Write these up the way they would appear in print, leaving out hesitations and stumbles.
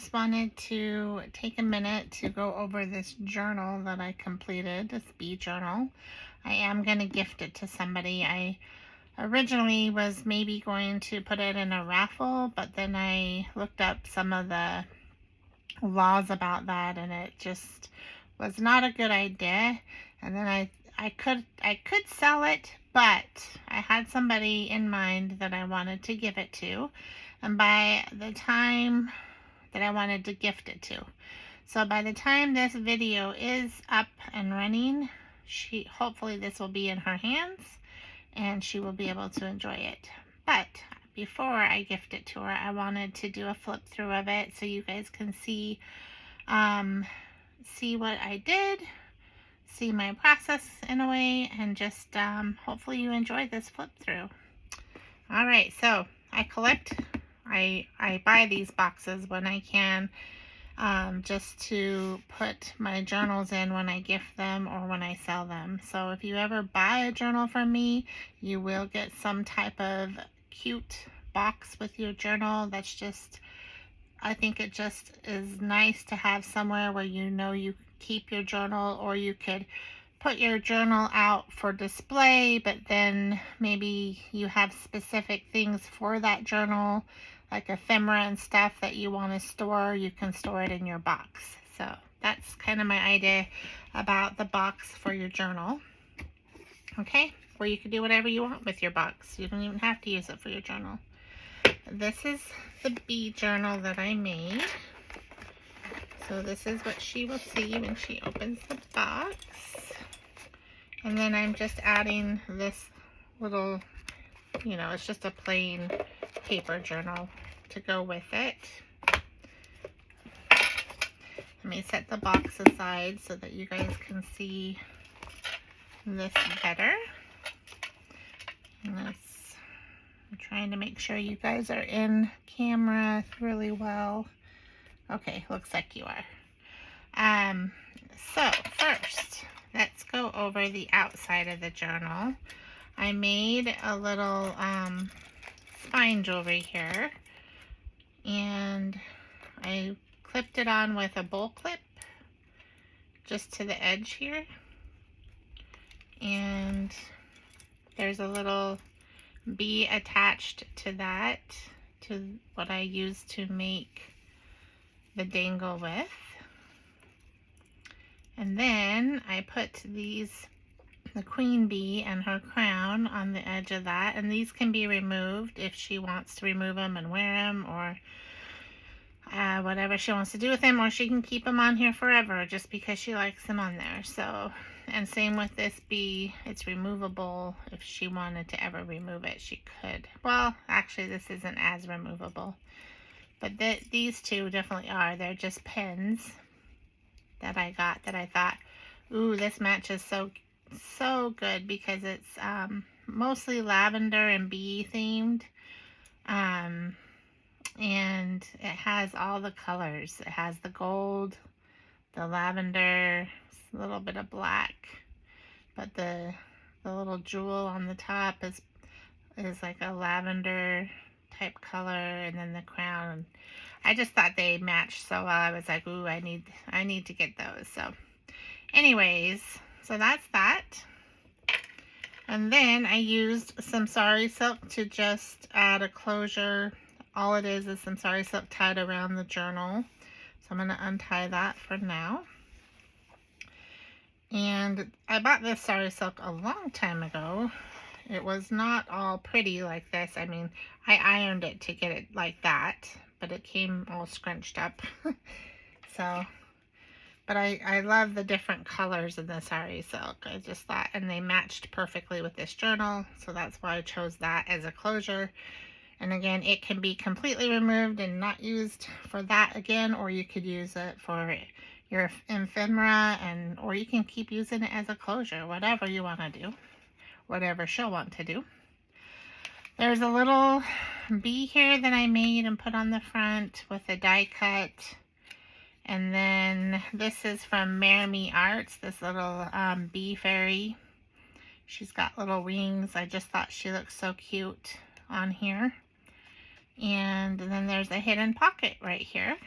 just wanted to take a minute to go over this journal that I completed, this bee journal. I am going to gift it to somebody. I originally was maybe going to put it in a raffle, but then I looked up some of the laws about that, and it just was not a good idea. And then I could sell it, but I had somebody in mind that I wanted to give it to, and by the time that I wanted to gift it to. So by the time this video is up and running, hopefully this will be in her hands and she will be able to enjoy it. But before I gift it to her, I wanted to do a flip through of it so you guys can see what I did, see my process in a way, and just hopefully you enjoy this flip through. All right, so I buy these boxes when I can, just to put my journals in when I gift them or when I sell them. So if you ever buy a journal from me, you will get some type of cute box with your journal. I think it just is nice to have somewhere where you keep your journal, or you could put your journal out for display, but then maybe you have specific things for that journal, like ephemera and stuff that you want to store. You can store it in your box. So that's kind of my idea about the box for your journal. Okay, where you can do whatever you want with your box. You don't even have to use it for your journal. This is the bee journal that I made. So this is what she will see when she opens the box. And then I'm just adding this little, it's just a plain paper journal to go with it. Let me set the box aside so that you guys can see this better. I'm trying to make sure you guys are in camera really well. Okay, looks like you are. So first, let's go over the outside of the journal. I made a little spine jewelry here, and I clipped it on with a bowl clip just to the edge here, and there's a little bee attached to that, to what I used to make the dangle with. And then I put the queen bee and her crown on the edge of that, and these can be removed if she wants to remove them and wear them, or whatever she wants to do with them, or she can keep them on here forever just because she likes them on there. So, and same with this bee, it's removable. If she wanted to ever remove it, she could. Well, actually this isn't as removable, but these two definitely are. They're just pins that I got that I thought, ooh, this matches so good, because it's mostly lavender and bee themed, and it has all the colors. It has the gold, the lavender, a little bit of black, but the little jewel on the top is like a lavender type color, and then the crown. I just thought they matched so well. I was like, ooh, I need to get those. So anyways, so that's that. And then I used some sari silk to just add a closure. All it is some sari silk tied around the journal. So I'm going to untie that for now. And I bought this sari silk a long time ago. It was not all pretty like this. I mean, I ironed it to get it like that, but it came all scrunched up. So, but I love the different colors in the sari silk. I just thought, and they matched perfectly with this journal, so that's why I chose that as a closure. And again, it can be completely removed and not used for that again, or you could use it for your ephemera, or you can keep using it as a closure, whatever you want to do, whatever she'll want to do. There's a little bee here that I made and put on the front with a die cut. And then this is from Maremy Arts, this little bee fairy. She's got little wings. I just thought she looked so cute on here. And then there's a hidden pocket right here.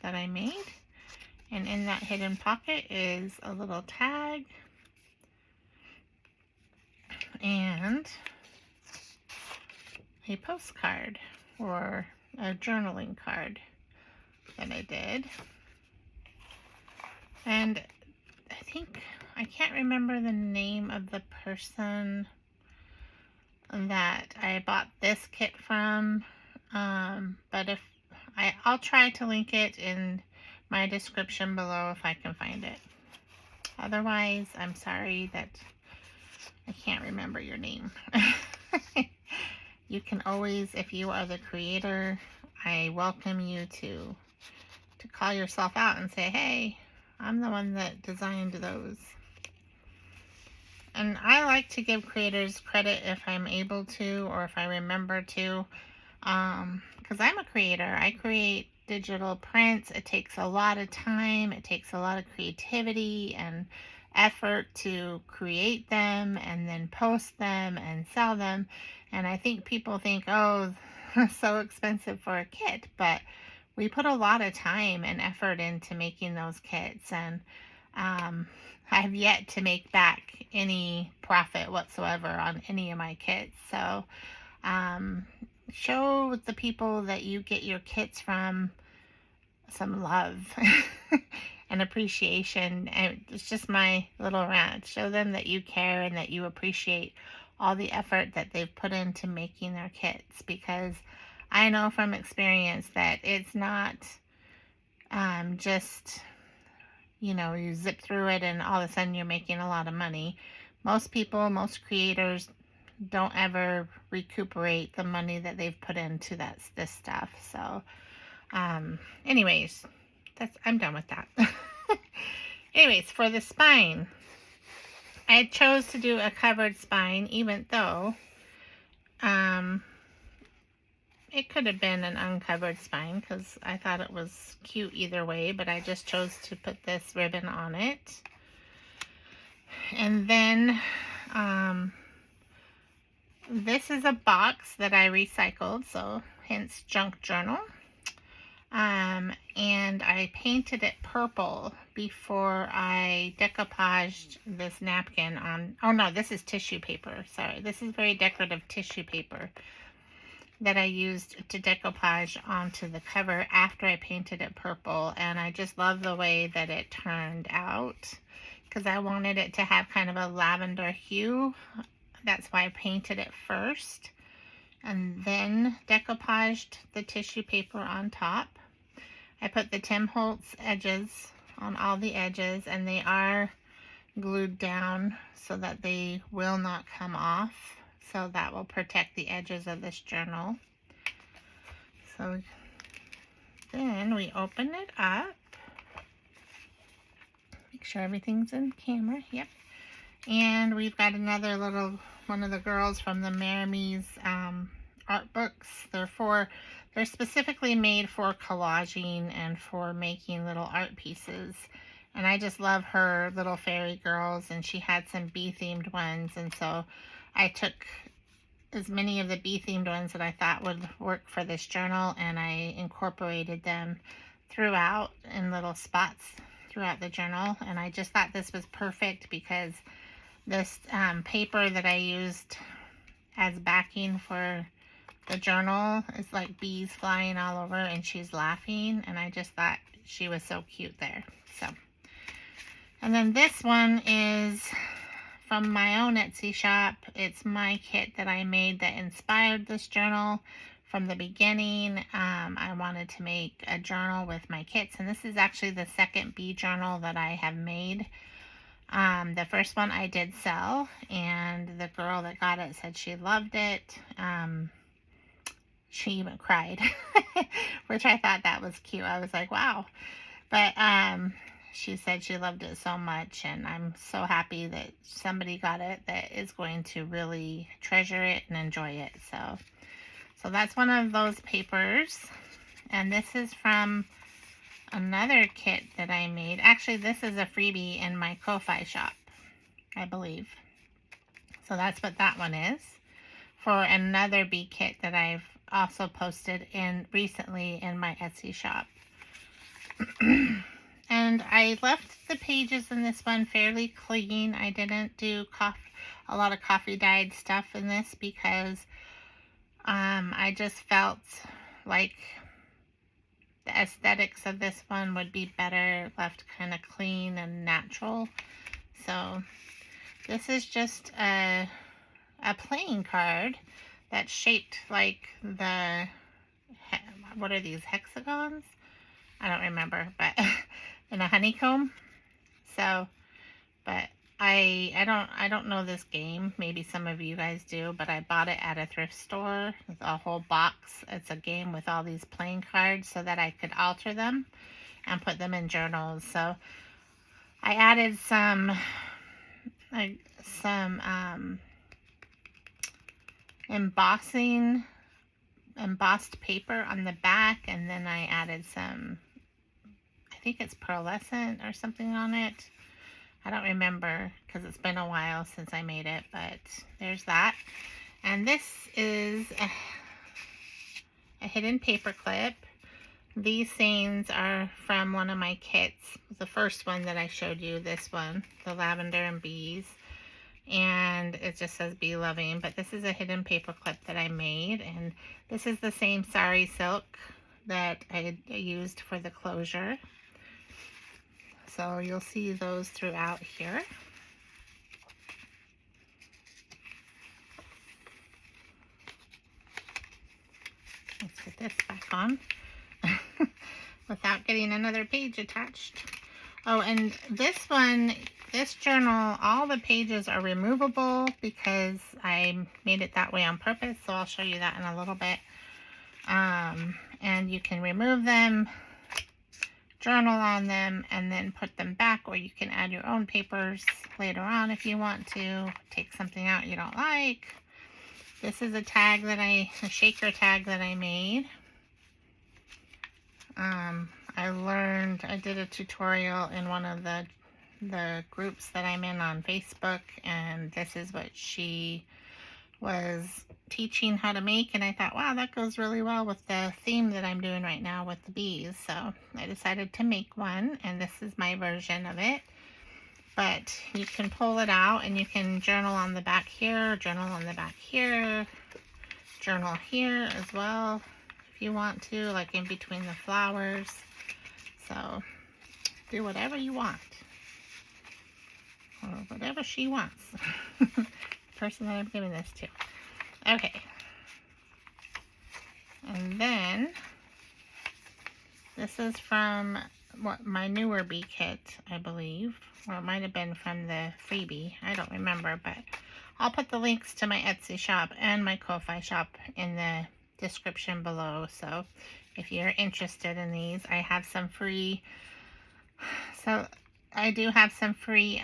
that I made. And in that hidden pocket is a little tag and a postcard or a journaling card that I did. And I can't remember the name of the person that I bought this kit from, but I'll try to link it in my description below if I can find it. Otherwise, I'm sorry that I can't remember your name. You can always, if you are the creator, I welcome you to call yourself out and say, hey, I'm the one that designed those. And I like to give creators credit if I'm able to, or if I remember to, because I'm a creator. I create digital prints. It takes a lot of time. It takes a lot of creativity and effort to create them and then post them and sell them. And I think people think, oh, so expensive for a kit, but we put a lot of time and effort into making those kits, and I've yet to make back any profit whatsoever on any of my kits. So show the people that you get your kits from some love and appreciation. And it's just my little rant. Show them that you care and that you appreciate all the effort that they've put into making their kits, because I know from experience that it's not just, you zip through it and all of a sudden you're making a lot of money. Most people, most creators don't ever recuperate the money that they've put into this stuff. So anyways, I'm done with that. Anyways, for the spine, I chose to do a covered spine, even though it could have been an uncovered spine, because I thought it was cute either way, but I just chose to put this ribbon on it. And then this is a box that I recycled, so hence junk journal. And I painted it purple before I decoupaged this napkin on. Oh no, this is tissue paper. Sorry, this is very decorative tissue paper that I used to decoupage onto the cover after I painted it purple. And I just love the way that it turned out, because I wanted it to have kind of a lavender hue. That's why I painted it first and then decoupaged the tissue paper on top. I put the Tim Holtz edges on all the edges, and they are glued down so that they will not come off. So that will protect the edges of this journal. So then we open it up. Make sure everything's in camera. Yep. And we've got another little one of the girls from the Maramies art books. They're specifically made for collaging and for making little art pieces. And I just love her little fairy girls, and she had some bee themed ones, and so I took as many of the bee themed ones that I thought would work for this journal, and I incorporated them throughout in little spots throughout the journal. And I just thought this was perfect because this paper that I used as backing for the journal is like bees flying all over, and she's laughing, and I just thought she was so cute there. So, and then this one is from my own Etsy shop. It's my kit that I made that inspired this journal from the beginning. I wanted to make a journal with my kits, and this is actually the second bee journal that I have made. The first one I did sell, and the girl that got it said she loved it. She even cried, which I thought that was cute. I was like, wow. But she said she loved it so much, and I'm so happy that somebody got it that is going to really treasure it and enjoy it. So that's one of those papers. And this is from another kit that I made. Actually, this is a freebie in my Ko-Fi shop, I believe. So that's what that one is, for another bee kit that I've also posted in recently in my Etsy shop. And I left the pages in this one fairly clean. I didn't do a lot of coffee dyed stuff in this because I just felt like the aesthetics of this one would be better left kind of clean and natural. So this is just a playing card that's shaped like what are these, hexagons? I don't remember, but in a honeycomb. So, but I don't know this game. Maybe some of you guys do, but I bought it at a thrift store. It's a whole box. It's a game with all these playing cards so that I could alter them and put them in journals. So I added some embossed paper on the back, and then I added some, I think it's pearlescent or something on it. I don't remember because it's been a while since I made it, but there's that. And this is a hidden paper clip. These things are from one of my kits. The first one that I showed you, this one, the lavender and bees. And it just says be loving, but this is a hidden paper clip that I made, and this is the same sari silk that I used for the closure. So you'll see those throughout here. Let's get this back on without getting another page attached. Oh, and this one, this journal, all the pages are removable because I made it that way on purpose, so I'll show you that in a little bit. And you can remove them, journal on them, and then put them back, or you can add your own papers later on if you want to. Take something out you don't like. This is a tag that a shaker tag that I made. I did a tutorial in one of the groups that I'm in on Facebook, and this is what she was teaching how to make, and I thought, wow, that goes really well with the theme that I'm doing right now with the bees. So I decided to make one, and this is my version of it. But you can pull it out and you can journal on the back here, journal on the back here, journal here as well if you want to, like in between the flowers. So do whatever you want, or whatever she wants. The person that I'm giving this to. Okay. And then this is from my newer bee kit, I believe. Or it might have been from the freebie. I don't remember, but I'll put the links to my Etsy shop and my Ko-Fi shop in the description below. So if you're interested in these, I have some free. So I do have some free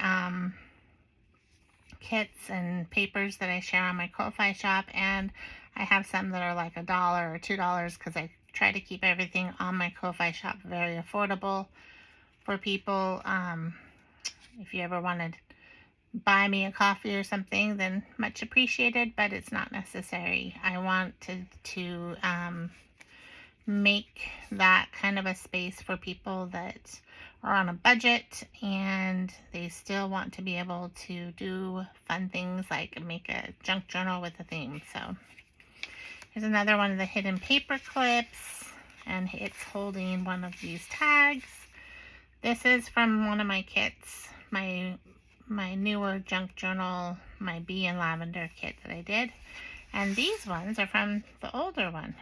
kits and papers that I share on my Ko-Fi shop, and I have some that are like $1 or $2 because I try to keep everything on my Ko-Fi shop very affordable for people. If you ever wanted to buy me a coffee or something, then much appreciated, but it's not necessary. I want to make that kind of a space for people that are on a budget and they still want to be able to do fun things like make a junk journal with a theme. So here's another one of the hidden paper clips, and it's holding one of these tags. This is from one of my kits, my newer junk journal, my bee and lavender kit that I did. And these ones are from the older one.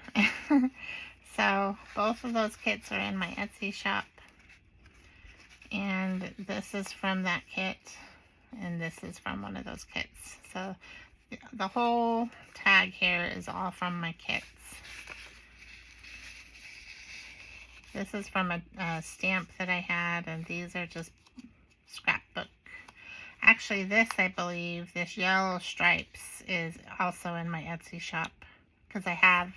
So both of those kits are in my Etsy shop. And this is from that kit, and this is from one of those kits. So the whole tag here is all from my kits. This is from a stamp that I had, and these are just scrapbook. Actually, this, I believe, this yellow stripes is also in my Etsy shop, because I have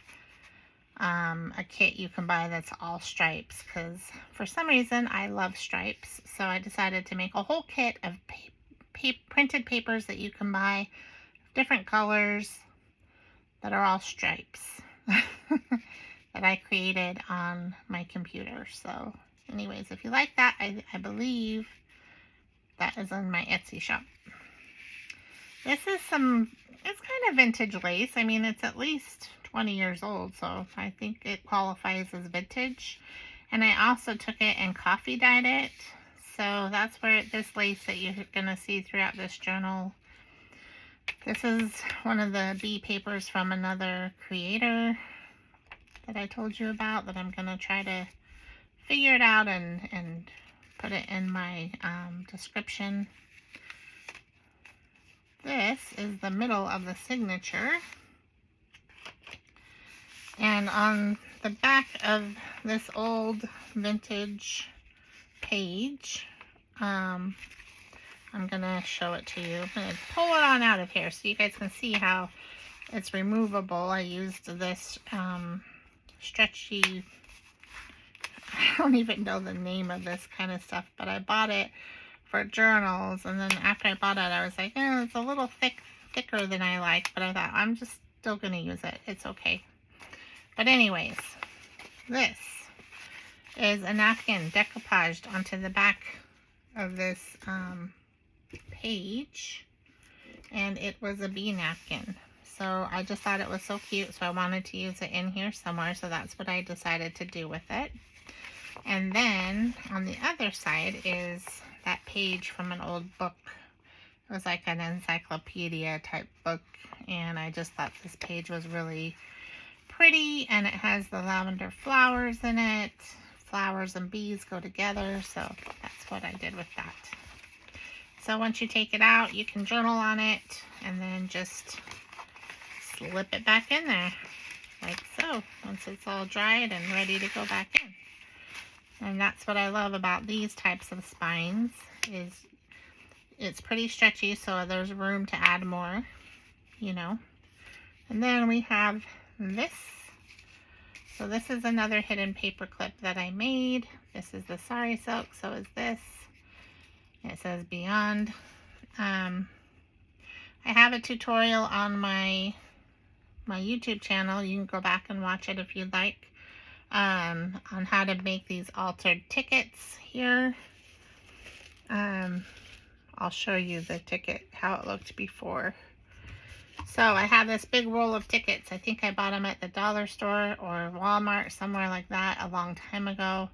a kit you can buy that's all stripes, because for some reason I love stripes. So I decided to make a whole kit of printed papers that you can buy, different colors, that are all stripes that I created on my computer. So Anyways, if you like that, I believe that is in my Etsy shop. This is it's kind of vintage lace. I mean, it's at least 20 years old, so I think it qualifies as vintage. And I also took it and coffee dyed it. So that's where this lace that you're going to see throughout this journal. This is one of the bee papers from another creator that I told you about that I'm going to try to figure it out and put it in my description. This is the middle of the signature. And on the back of this old vintage page, I'm going to show it to you. I'm going to pull it on out of here so you guys can see how it's removable. I used this stretchy, I don't even know the name of this kind of stuff, but I bought it for journals, and then after I bought it, I was like, it's a little thicker than I like, but I thought, I'm just still going to use it. It's okay. But anyways, this is a napkin decoupaged onto the back of this page, and it was a bee napkin. So I just thought it was so cute, so I wanted to use it in here somewhere, so that's what I decided to do with it. And then on the other side is that page from an old book. It was like an encyclopedia type book, and I just thought this page was really pretty, and it has the lavender flowers in it. Flowers and bees go together, so that's what I did with that. So once you take it out, you can journal on it, and then just slip it back in there, like so, once it's all dried and ready to go back in. And that's what I love about these types of spines, is it's pretty stretchy, so there's room to add more, you know. And then we have this. So this is another hidden paper clip that I made. This is the sari silk, so is this. It says Beyond. I have a tutorial on my YouTube channel. You can go back and watch it if you'd like. On how to make these altered tickets here. I'll show you the ticket, how it looked before. So I have this big roll of tickets. I think I bought them at the dollar store or Walmart, somewhere like that, a long time ago.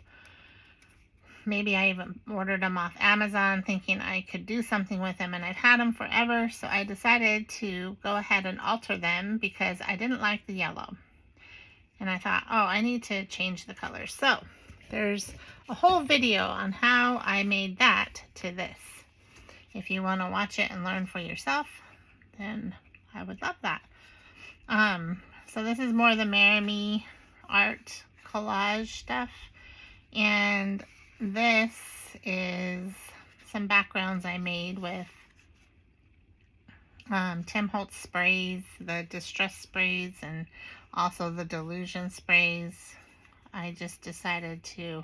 Maybe I even ordered them off Amazon thinking I could do something with them, and I've had them forever, so I decided to go ahead and alter them because I didn't like the yellow. And I thought, oh, I need to change the color. So there's a whole video on how I made that to this. If you want to watch it and learn for yourself, then I would love that. So this is more the Marry art collage stuff. And this is some backgrounds I made with Tim Holtz sprays, the Distress sprays, and also the Delusion sprays. I just decided to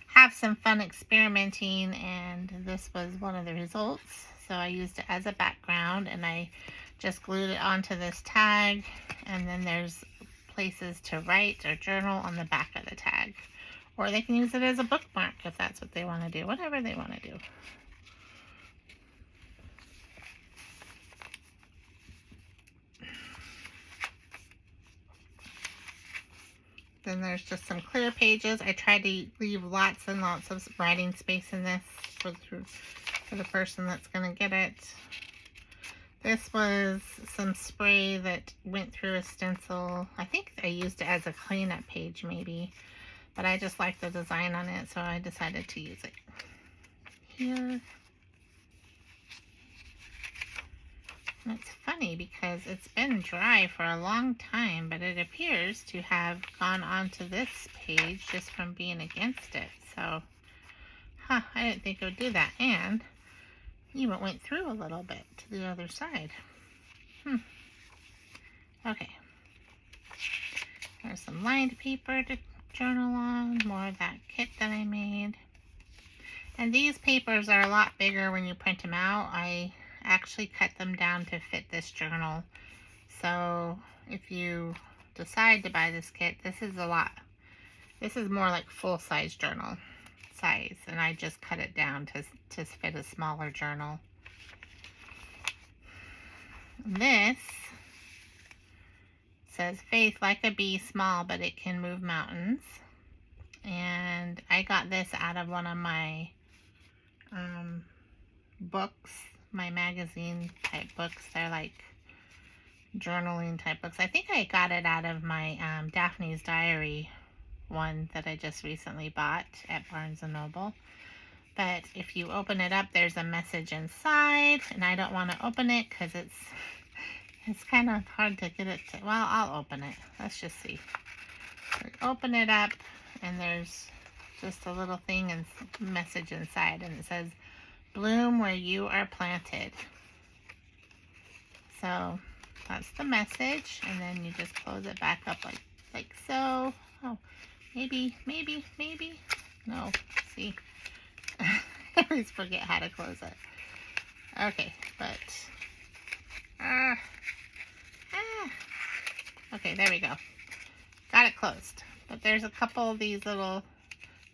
have some fun experimenting, and this was one of the results. So I used it as a background, and I just glued it onto this tag, and then there's places to write or journal on the back of the tag. Or they can use it as a bookmark if that's what they want to do, whatever they want to do. Then there's just some clear pages. I tried to leave lots and lots of writing space in this for the person that's going to get it. This was some spray that went through a stencil. I think I used it as a cleanup page maybe, but I just liked the design on it, so I decided to use it here. And it's funny because it's been dry for a long time, but it appears to have gone onto this page just from being against it. So, I didn't think it would do that. And even went through a little bit to the other side. Okay. There's some lined paper to journal on. More of that kit that I made. And these papers are a lot bigger when you print them out. I actually cut them down to fit this journal. So if you decide to buy this kit, this is a lot. This is more like full-size journal. size, and I just cut it down to fit a smaller journal. This says, Faith, like a bee, small, but it can move mountains. And I got this out of one of my books, my magazine type books. They're like journaling type books. I think I got it out of my Daphne's Diary one that I just recently bought at Barnes & Noble. But if you open it up, there's a message inside, and I don't want to open it because it's kind of hard to get it to, well, I'll open it. Let's just see. So open it up, and there's just a little thing and message inside, and it says, bloom where you are planted. So that's the message, and then you just close it back up like so. Oh, maybe. No, see. I always forget how to close it. Okay, but okay, there we go. Got it closed. But there's a couple of these little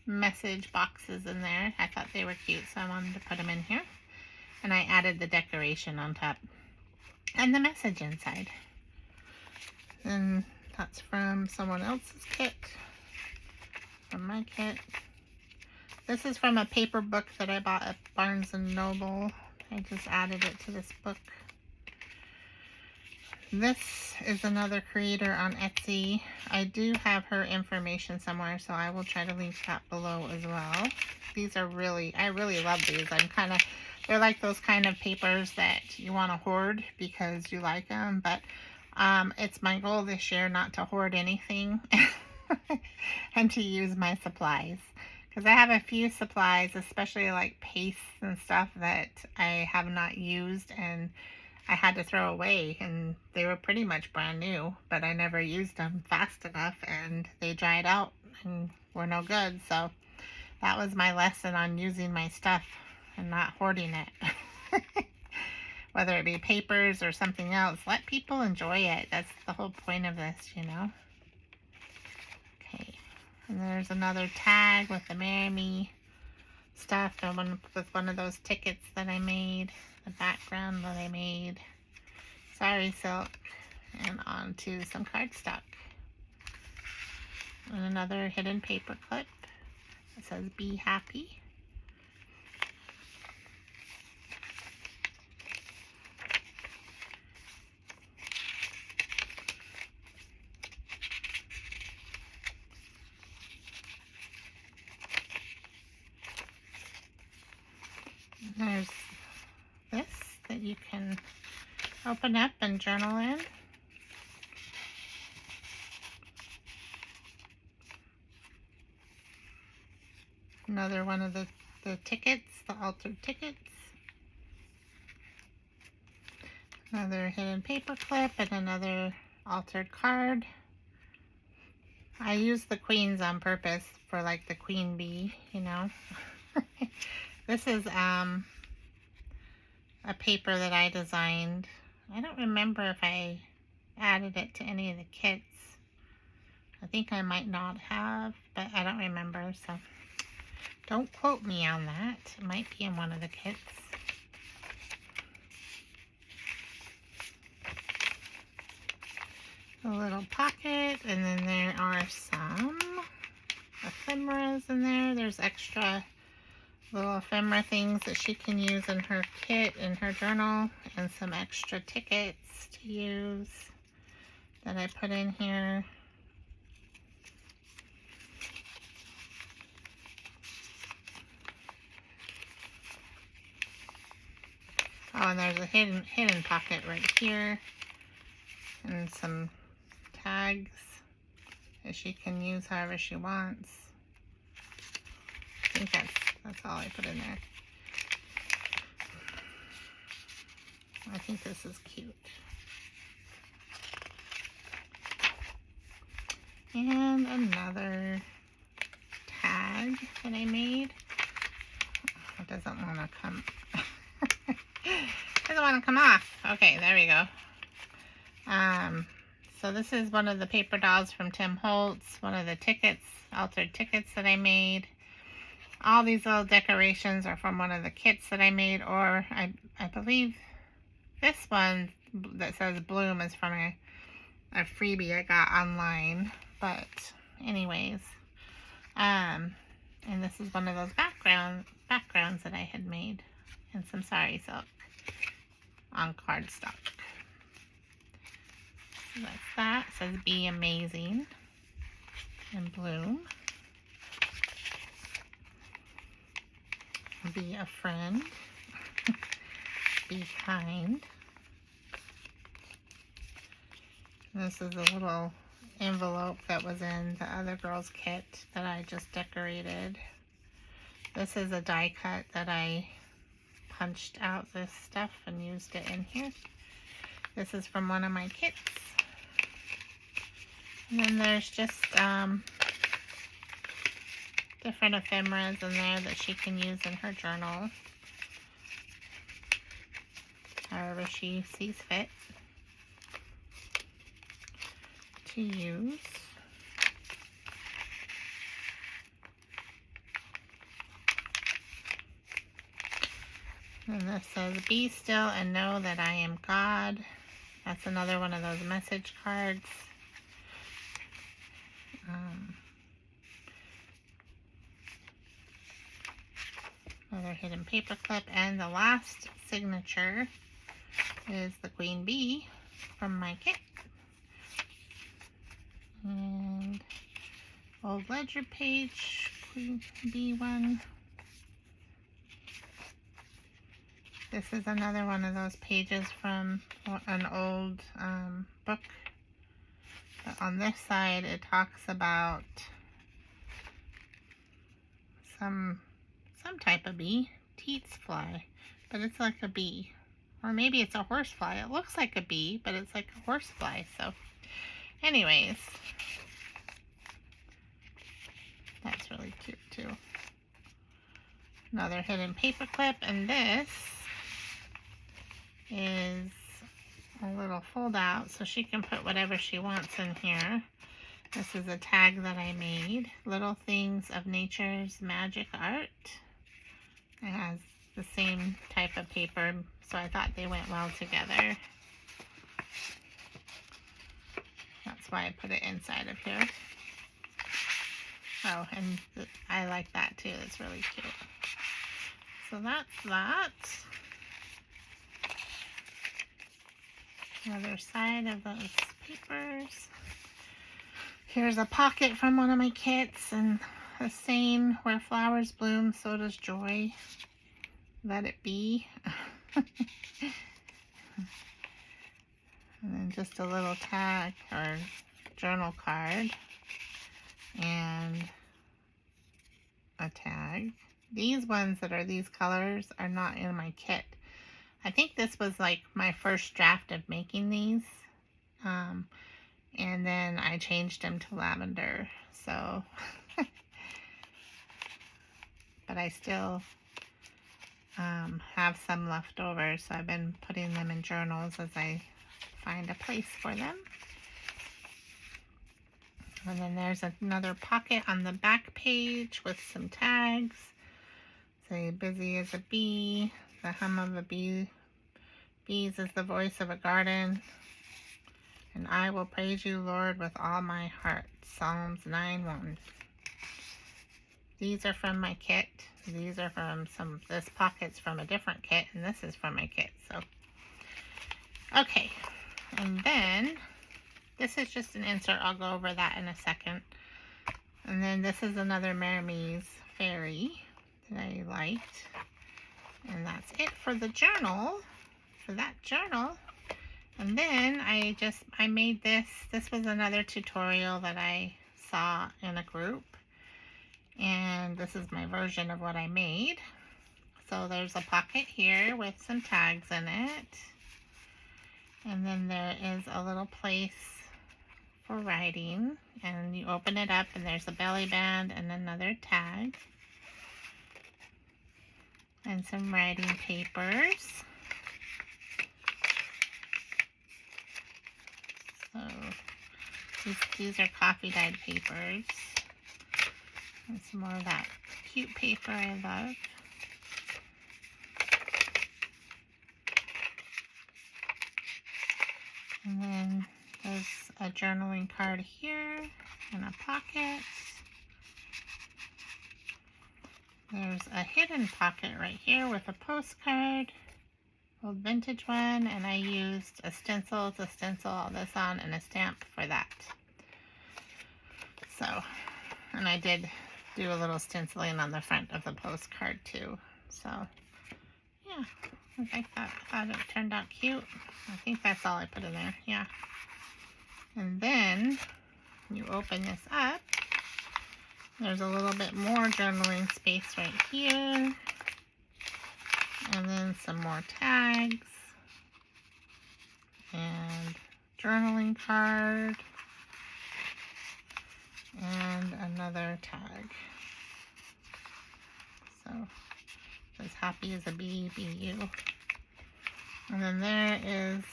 message boxes in there. I thought they were cute, so I wanted to put them in here. And I added the decoration on top and the message inside. And that's from someone else's kit. From my kit. This is from a paper book that I bought at Barnes & Noble. I just added it to this book. This is another creator on Etsy. I do have her information somewhere, so I will try to link that below as well. These are I really love these. They're like those kind of papers that you want to hoard because you like them, but it's my goal this year not to hoard anything and to use my supplies. Because I have a few supplies, especially like pastes and stuff that I have not used and I had to throw away, and they were pretty much brand new, but I never used them fast enough and they dried out and were no good. So that was my lesson on using my stuff and not hoarding it. Whether it be papers or something else, let people enjoy it. That's the whole point of this, you know. Okay. And there's another tag with the Marry Me stuff, and with one of those tickets that I made, the background that I made, Sorry Silk, and onto some cardstock. And another hidden paper clip that says Be Happy. There's this that you can open up and journal in. Another one of the tickets, the altered tickets. Another hidden paper clip and another altered card. I use the queens on purpose for like the queen bee, you know. This is a paper that I designed. I don't remember if I added it to any of the kits. I think I might not have, but I don't remember, so don't quote me on that. It might be in one of the kits. A little pocket, and then there are some ephemeras in there. There's extra little ephemera things that she can use in her kit, in her journal, and some extra tickets to use that I put in here. Oh, and there's a hidden pocket right here, and some tags that she can use however she wants. I think that's all I put in there. I think this is cute. And another tag that I made. It doesn't want to come. Doesn't want to come off. Okay, there we go. So this is one of the paper dolls from Tim Holtz. One of the tickets, altered tickets that I made. All these little decorations are from one of the kits that I made, or I believe this one that says bloom is from a freebie I got online. But anyways, and this is one of those backgrounds that I had made in some sari silk on cardstock. So that's that. It says be amazing and bloom. Be a friend. Be kind. This is a little envelope that was in the other girl's kit that I just decorated. This is a die cut that I punched out this stuff and used it in here. This is from one of my kits. And then there's just different ephemeras in there that she can use in her journal, however she sees fit to use. And this says, be still and know that I am God. That's another one of those message cards. Another hidden paper clip. And the last signature is the queen bee from my kit. And old ledger page, queen bee one. This is another one of those pages from an old book. But on this side, it talks about some type of bee, teats fly, but it's like a bee, or maybe it's a horsefly. It looks like a bee, but it's like a horsefly. So, anyways, that's really cute too. Another hidden paper clip, and this is a little fold out so she can put whatever she wants in here. This is a tag that I made, Little Things of Nature's Magic Art. It has the same type of paper, so I thought they went well together. That's why I put it inside of here. Oh, and I like that too. It's really cute. So that's that. Other side of those papers. Here's a pocket from one of my kits, and a saying, where flowers bloom, so does joy. Let it be. And then just a little tag or journal card and a tag. These ones that are these colors are not in my kit. I think this was like my first draft of making these. And then I changed them to lavender. So, but I still have some left over. So I've been putting them in journals as I find a place for them. And then there's another pocket on the back page with some tags. Say, busy as a bee. The hum of a bee. Bees is the voice of a garden. And I will praise you, Lord, with all my heart. Psalms 9:1. These are from my kit. These are from this pocket's from a different kit, and this is from my kit. So, okay. And then, this is just an insert. I'll go over that in a second. And then this is another Mermaids fairy that I liked. And that's it for the journal, for that journal. And then I made this. This was another tutorial that I saw in a group. And this is my version of what I made. So there's a pocket here with some tags in it. And then there is a little place for writing. And you open it up and there's a belly band and another tag. And some writing papers. So these are coffee dyed papers. And some more of that cute paper I love. And then there's a journaling card here and a pocket. There's a hidden pocket right here with a postcard, old vintage one, and I used a stencil to stencil all this on and a stamp for that. So, and I did do a little stenciling on the front of the postcard too. So, yeah, I like that. I thought it turned out cute. I think that's all I put in there, yeah. And then you open this up. There's a little bit more journaling space right here. And then some more tags. And journaling card. And another tag. So, as happy as a bee, be you. And then there is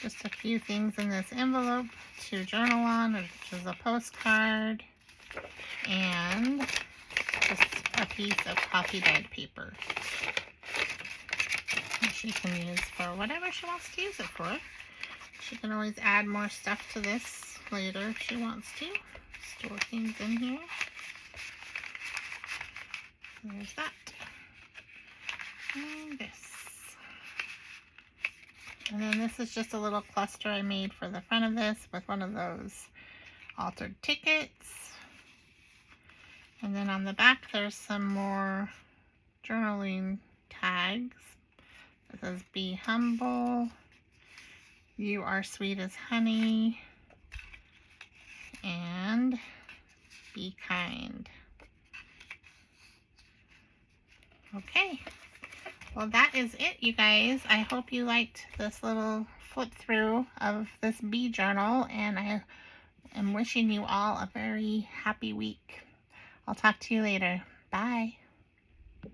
just a few things in this envelope to journal on, which is a postcard and just a piece of coffee dyed paper that she can use for whatever she wants to use it for. She can always add more stuff to this later if she wants to. Store things in here. There's that. And this. And then this is just a little cluster I made for the front of this with one of those altered tickets. And then on the back there's some more journaling tags. It says be humble, you are sweet as honey, and be kind. Okay. Well, that is it, you guys. I hope you liked this little flip through of this bee journal, and I am wishing you all a very happy week. I'll talk to you later. Bye.